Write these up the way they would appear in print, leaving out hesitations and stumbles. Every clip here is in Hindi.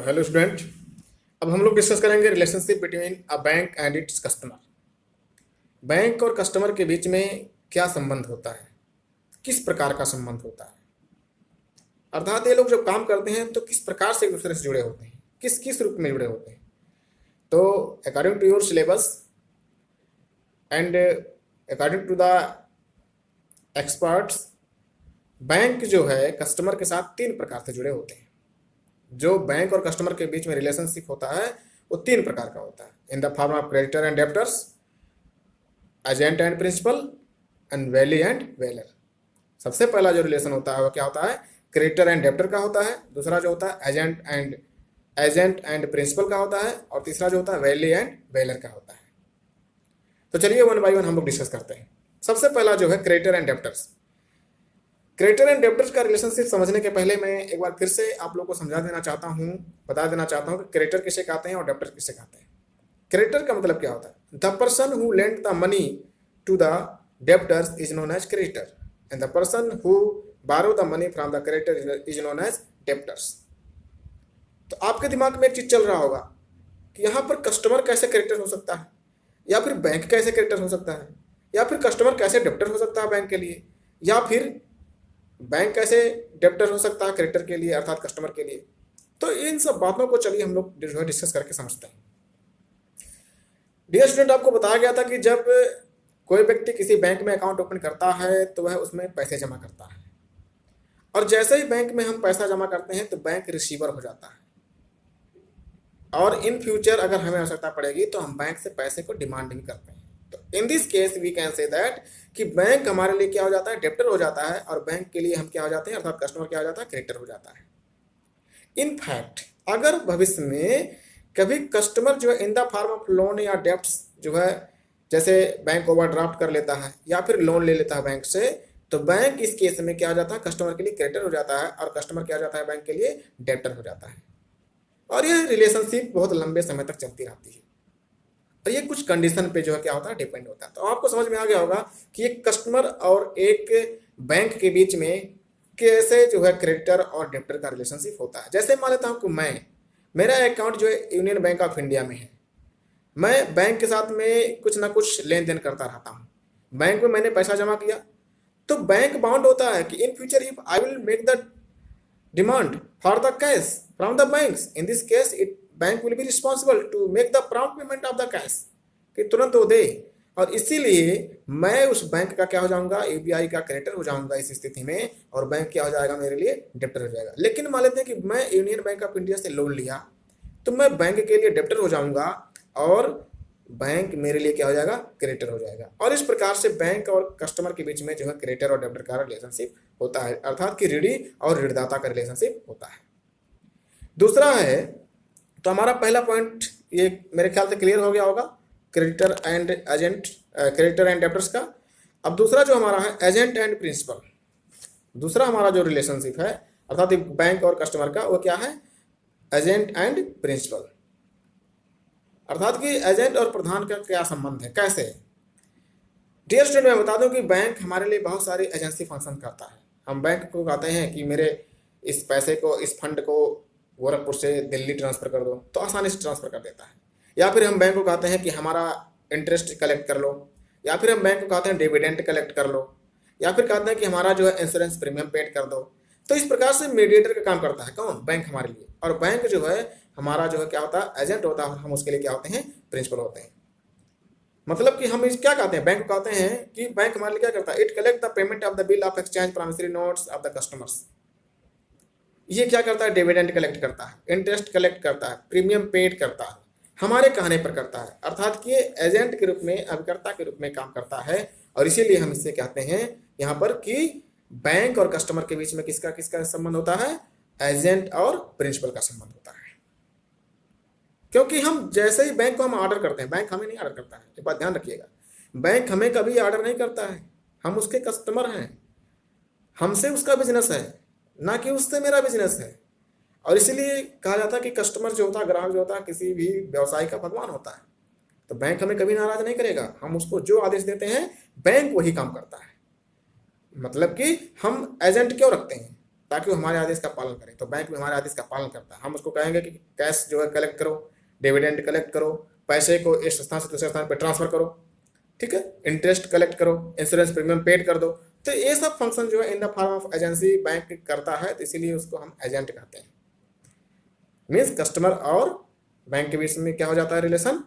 तो हेलो स्टूडेंट। अब हम लोग डिस्कस करेंगे relationship between a bank and its customer. Bank और कस्टमर के बीच में क्या संबंध होता है, किस प्रकार का संबंध होता है, अर्थात ये लोग जब काम करते हैं तो किस प्रकार से एक दूसरे से जुड़े होते हैं, किस किस रूप में जुड़े होते हैं। तो according to your syllabus and according to the experts, bank जो है कस्टमर के साथ तीन प्रकार से जुड़े होते हैं। जो बैंक और कस्टमर के बीच में रिलेशनशिप होता है वो तीन प्रकार का होता है, in the form of creditor and debtors, agent and principal and bailee and bailor. सबसे पहला जो रिलेशन होता है वो क्या होता है, क्रेडिटर एंड डेब्टर का होता है। दूसरा जो होता है एजेंट एंड प्रिंसिपल का होता है। और तीसरा जो होता है वैली एंड वेलर का होता है। तो चलिए वन बाय वन हम लोग डिस्कस करते हैं। सबसे पहला जो है creditor and debtors. Creditor and debtors का रिलेशनशिप समझने के पहले मैं एक बार फिर से आप लोग को समझा देना चाहता हूँ, बता देना चाहता हूँ कि क्रेडिटर किसे कहते हैं और डेब्टर किसे कहते हैं। क्रेडिटर का मतलब क्या होता है, the person who lend the money to the debtors is known as creditor and the person who borrow the money from the creditor is known as debtors. तो आपके दिमाग में एक चीज चल रहा होगा कि यहाँ पर कस्टमर कैसे क्रेडिटर हो सकता है, या फिर बैंक कैसे क्रेडिटर हो सकता है, या फिर कस्टमर कैसे डेब्टर हो सकता है बैंक के लिए, या फिर बैंक कैसे डेब्टर हो सकता है क्रेडिटर के लिए अर्थात कस्टमर के लिए। तो इन सब बातों को चलिए हम लोग जो है डिस्कस करके समझते हैं। डियर स्टूडेंट, आपको बताया गया था कि जब कोई व्यक्ति किसी बैंक में अकाउंट ओपन करता है तो वह उसमें पैसे जमा करता है, और जैसे ही बैंक में हम पैसा जमा करते हैं तो बैंक रिसीवर हो जाता है, और इन फ्यूचर अगर हमें आवश्यकता पड़ेगी तो हम बैंक से पैसे को डिमांड भी करते हैं। तो in this case we can say that कि बैंक हमारे लिए क्या हो जाता है, डेब्टर हो जाता है, और बैंक के लिए हम क्या हो जाते हैं अर्थात कस्टमर क्या हो जाता है, क्रेडिटर हो जाता है। इनफैक्ट अगर भविष्य में कभी कस्टमर जो है in the form of loan या डेब्ट्स जो है, जैसे बैंक ओवरड्राफ्ट कर लेता है या फिर लोन ले लेता है बैंक से, तो बैंक इस केस में क्या हो जाता है, कस्टमर के लिए क्रेडिटर हो जाता है, और कस्टमर क्या हो जाता है, बैंक के लिए डेब्टर हो जाता है। और यह रिलेशनशिप बहुत लंबे समय तक चलती रहती है, और ये कुछ कंडीशन पे जो है क्या होता है, डिपेंड होता है। तो आपको समझ में आ गया होगा कि एक कस्टमर और एक बैंक के बीच में कैसे जो है क्रेडिटर और डेब्टर का रिलेशनशिप होता है। जैसे मान लेता हूँ कि मेरा अकाउंट जो है यूनियन बैंक ऑफ इंडिया में है, मैं बैंक के साथ में कुछ ना कुछ लेन देन करता रहता हूँ, बैंक में मैंने पैसा जमा किया, तो बैंक बाउंड होता है कि in future if I will make the demand for the cash from the banks, in this case it bank will be responsible to make the prompt payment of the cash, कि तुरंत वो दे। और इसीलिए मैं उस बैंक का क्या हो जाऊंगा, यूपीआई का क्रेडिटर हो जाऊंगा इस स्थिति में, और बैंक क्या हो जाएगा, मेरे लिए डेब्टर हो जाएगा। लेकिन मान लेते हैं कि मैं यूनियन बैंक ऑफ इंडिया से लोन लिया, तो मैं बैंक के लिए डेब्टर हो जाऊंगा और बैंक मेरे लिए क्या हो जाएगा, क्रेडिटर हो जाएगा। और इस प्रकार से बैंक और कस्टमर के बीच में जो है क्रेडिटर और डेब्टर का रिलेशनशिप होता है, अर्थात कि ऋणी और ऋणदाता का रिलेशनशिप होता है। दूसरा है, तो हमारा पहला पॉइंट ये मेरे ख्याल से क्लियर हो गया होगा, creditor and agent, creditor and debtors का। अब दूसरा जो हमारा है एजेंट एंड प्रिंसिपल। दूसरा हमारा जो रिलेशनशिप है अर्थात बैंक और कस्टमर का, वो क्या है, एजेंट एंड प्रिंसिपल। अर्थात कि एजेंट और प्रधान का क्या संबंध है, कैसे। डियर स्टूडेंट, मैं बता दूं कि बैंक हमारे लिए बहुत सारी एजेंसी फंक्शन करता है। हम बैंक को कहते हैं कि मेरे इस पैसे को, इस फंड को गोरखपुर से दिल्ली ट्रांसफ़र कर दो, तो आसानी से ट्रांसफ़र कर देता है। या फिर हम बैंक को कहते हैं कि हमारा इंटरेस्ट कलेक्ट कर लो, या फिर हम बैंक को कहते हैं डिविडेंड कलेक्ट कर लो, या फिर कहते हैं कि हमारा जो है इंश्योरेंस प्रीमियम पेड कर दो। तो इस प्रकार से मीडिएटर का काम करता है कौन, बैंक हमारे लिए। और बैंक जो है हमारा जो है क्या होता है, एजेंट होता है, हम उसके लिए क्या होते हैं, प्रिंसिपल होते हैं। मतलब कि हम इस क्या कहते हैं, बैंक को कहते हैं कि बैंक हमारे लिए क्या करता है, it collect the payment of the bill of exchange promissory notes of the customers. ये क्या करता है, डिविडेंड कलेक्ट करता है, इंटरेस्ट कलेक्ट करता है, प्रीमियम पेड करता है, हमारे कहने पर करता है। अर्थात कि एजेंट के रूप में, अभिकर्ता के रूप में काम करता है। और इसीलिए हम इससे कहते हैं यहाँ पर कि बैंक और कस्टमर के बीच में किसका किसका संबंध होता है, एजेंट और प्रिंसिपल का संबंध होता है। क्योंकि हम जैसे ही बैंक को हम ऑर्डर करते हैं, बैंक हमें नहीं ऑर्डर करता है, ये बात ध्यान रखिएगा। बैंक हमें कभी ऑर्डर नहीं करता है, हम उसके कस्टमर हैं, हमसे उसका बिजनेस है, ना कि उससे मेरा बिजनेस है। और इसीलिए कहा जाता है कि कस्टमर जो होता है, ग्राहक जो होता है, किसी भी व्यवसाय का भगवान होता है। तो बैंक हमें कभी नाराज नहीं करेगा, हम उसको जो आदेश देते हैं बैंक वही काम करता है। मतलब कि हम एजेंट क्यों रखते हैं, ताकि वो हमारे आदेश का पालन करे। तो बैंक भी हमारे आदेश का पालन करता है। हम उसको कहेंगे कि कैश जो है कलेक्ट करो, डिविडेंड कलेक्ट करो, पैसे को इस स्थान से दूसरे स्थान पर ट्रांसफर करो, ठीक है, इंटरेस्ट कलेक्ट करो, इंश्योरेंस प्रीमियम पेड कर दो। तो ये सब फंक्शन जो है in the form of agency bank करता है, तो इसीलिए उसको हम एजेंट कहते हैं। मीन्स कस्टमर और बैंक के बीच में क्या हो जाता है रिलेशन,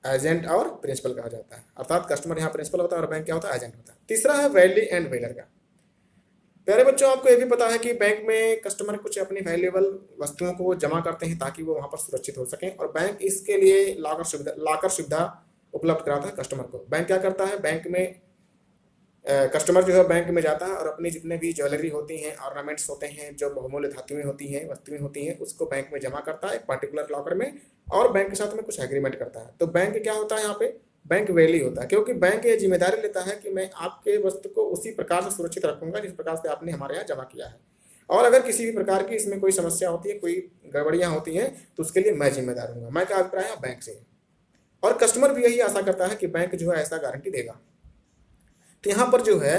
एजेंट और प्रिंसिपल कहा जाता है। अर्थात कस्टमर यहाँ प्रिंसिपल होता है और बैंक क्या होता है, एजेंट होता है। तीसरा है वैल्यू एंड वेलर का। प्यारे बच्चों, आपको ये भी पता है कि बैंक में कस्टमर कुछ अपनी वैल्यूएबल वस्तुओं को जमा करते हैं ताकि वो वहां पर सुरक्षित हो सकें, और बैंक इसके लिए लॉकर सुविधा उपलब्ध कराता है कस्टमर को। बैंक क्या करता है, बैंक में कस्टमर जो है बैंक में जाता है और अपनी जितने भी ज्वेलरी होती हैं, ऑर्नामेंट्स होते हैं, जो बहुमूल्य धातुएं होती हैं, वस्तुएं होती हैं, उसको बैंक में जमा करता है एक पर्टिकुलर लॉकर में, और बैंक के साथ में कुछ एग्रीमेंट करता है। तो बैंक क्या होता है यहाँ पे, बैंक वैल्यू होता है, क्योंकि बैंक ये जिम्मेदारी लेता है कि मैं आपके वस्तु को उसी प्रकार से सुरक्षित रखूंगा जिस प्रकार से आपने हमारे यहाँ जमा किया है, और अगर किसी भी प्रकार की इसमें कोई समस्या होती है, कोई गड़बड़ियाँ होती हैं, तो उसके लिए मैं जिम्मेदार हूँ। मैं क्या अभिप्राय है बैंक से, और कस्टमर भी यही आशा करता है कि बैंक जो है ऐसा गारंटी देगा। तो यहाँ पर जो है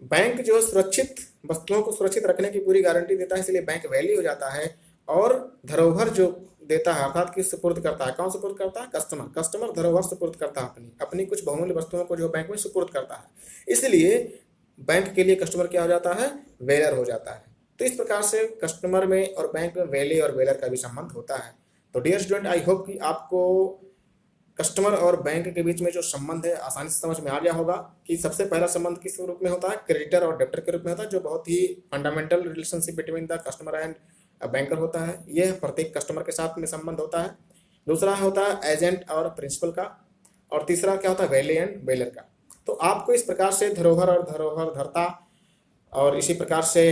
बैंक जो है सुरक्षित वस्तुओं को सुरक्षित रखने की पूरी गारंटी देता है, इसलिए बैंक वैल्यू हो जाता है। और धरोहर जो देता है, अर्थात किस सुपुर्द करता है, कौन सुपुर्द करता है, कस्टमर धरोहर सुपुर्द करता है, अपनी कुछ बहुमूल्य वस्तुओं को जो बैंक में सुपुर्द करता है। इसलिए बैंक के लिए कस्टमर क्या हो जाता है, वेलर हो जाता है। तो इस प्रकार से कस्टमर में और बैंक में वैल्यू और वेलर का भी संबंध होता है। तो डियर स्टूडेंट, आई होप कि आपको कस्टमर और बैंक के बीच में जो संबंध है आसानी से समझ में आ गया होगा कि सबसे पहला संबंध किस रूप में होता है, क्रेडिटर और डेब्टर के रूप में होता है, जो बहुत ही fundamental relationship between the customer and banker होता है। यह प्रत्येक कस्टमर के साथ में संबंध होता है। दूसरा होता है एजेंट और प्रिंसिपल का, और तीसरा क्या होता है, वैल्यू एंड वेलर का। तो आपको इस प्रकार से धरोहर और धरोहर धर्ता, और इसी प्रकार से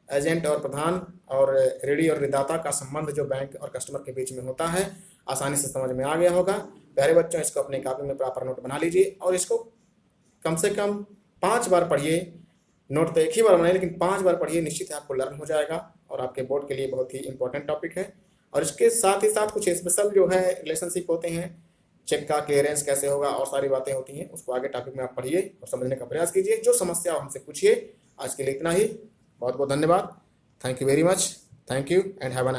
एजेंट और प्रधान, और ऋणी और ऋणदाता का संबंध जो बैंक और कस्टमर के बीच में होता है आसानी से समझ में आ गया होगा। प्यारे बच्चों, इसको अपनी कॉपी में प्रॉपर नोट बना लीजिए, और इसको कम से कम 5 बार पढ़िए। नोट तो एक ही बार बनाइए, लेकिन 5 बार पढ़िए, निश्चित है आपको लर्न हो जाएगा, और आपके बोर्ड के लिए बहुत ही इंपॉर्टेंट टॉपिक है। और इसके साथ ही साथ कुछ स्पेशल जो है रिलेशनशिप होते हैं, चेक का क्लियरेंस कैसे होगा, और सारी बातें होती हैं, उसको आगे टॉपिक में आप पढ़िए और समझने का प्रयास कीजिए। जो समस्या हमसे पूछिए। आज के लिए इतना ही। बहुत बहुत धन्यवाद। Thank you very much. Thank you and have a